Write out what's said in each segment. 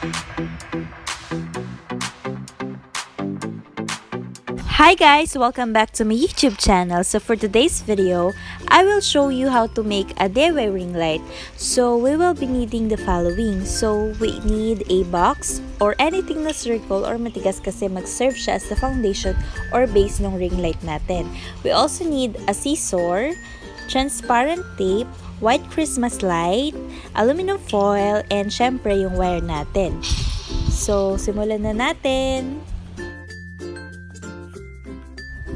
Hi guys! Welcome back to my YouTube channel. So for today's video, I will show you how to make a DIY ring light. So we will be needing the following. So we need a box or anything na circle or matigas kasi mag-serve siya as the foundation or base ng ring light natin. We also need a scissor, transparent tape, white Christmas light, aluminum foil, and syempre yung wire natin. So simulan na natin!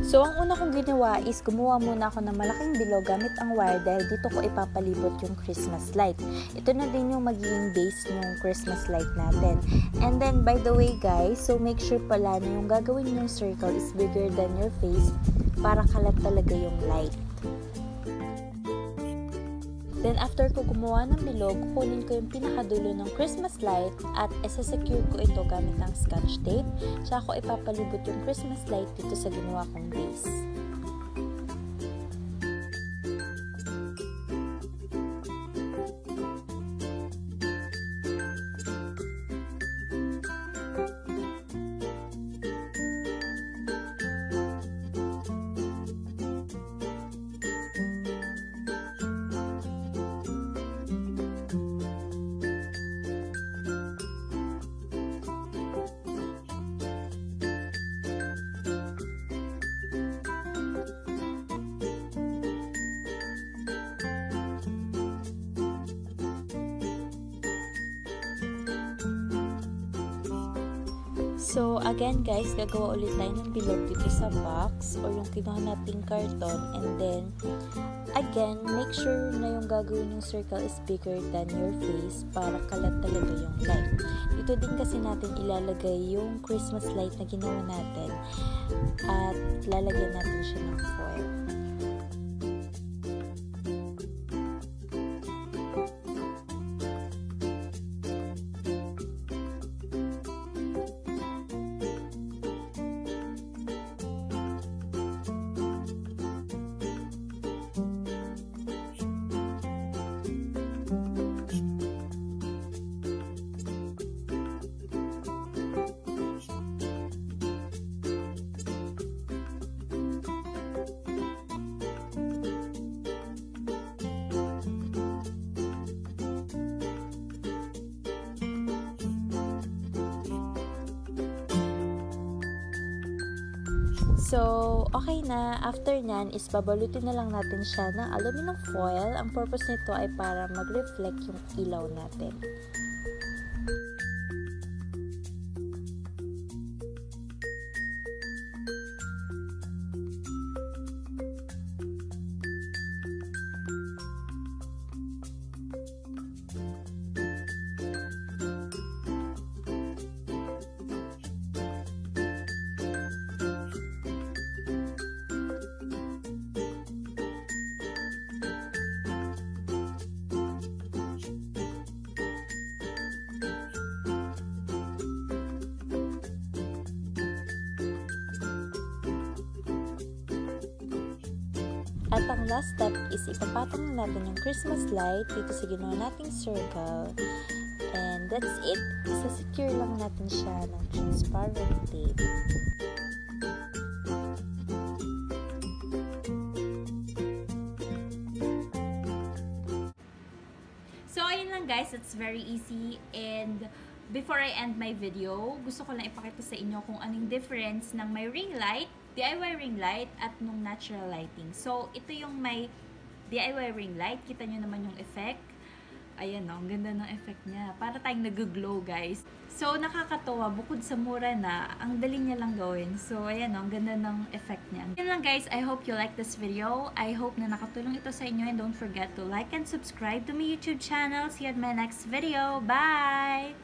So, ang una kong ginawa is gumawa muna ako ng malaking bilog gamit ang wire dahil dito ko ipapalibot yung Christmas light. Ito na din yung magiging base ng Christmas light natin. And then, by the way guys, so make sure pala na yung gagawin yung circle is bigger than your face para kalat talaga yung light. Then, after ko gumawa ng bilog, kukunin ko yung pinakadulo ng Christmas light at isa-secure ko ito gamit ang scotch tape. Tsaka ko ipapalibot yung Christmas light dito sa ginawa kong base. So, again guys, gagawa ulit tayo ng bilog dito sa box or yung kinuha nating karton, and then, again, make sure na yung gagawin yung circle is bigger than your face para kalat talaga yung light. Dito din kasi natin ilalagay yung Christmas light na ginawa natin at lalagyan natin siya ng foil. So, okay na. After nyan is babalutin na lang natin siya ng aluminum foil. Ang purpose nito ay para mag-reflect yung ilaw natin. At ang last step is ipapatong na natin yung Christmas light dito sa ginawa nating circle. And that's it. Isa-secure lang natin siya ng transparent tape. So, ayun lang guys. It's very easy. And before I end my video, gusto ko lang ipakita sa inyo kung anong difference ng may ring light, DIY ring light, at nung natural lighting. So, ito yung may DIY ring light. Kita nyo naman yung effect. Ayan o, ang ganda ng effect niya. Para tayong nag-glow, guys. So, nakakatawa. Bukod sa mura na, ang dali niya lang gawin. So, ayan o, ang ganda ng effect niya. Yun lang guys, I hope you like this video. I hope na nakatulong ito sa inyo. And don't forget to like and subscribe to my YouTube channel. See you at my next video. Bye!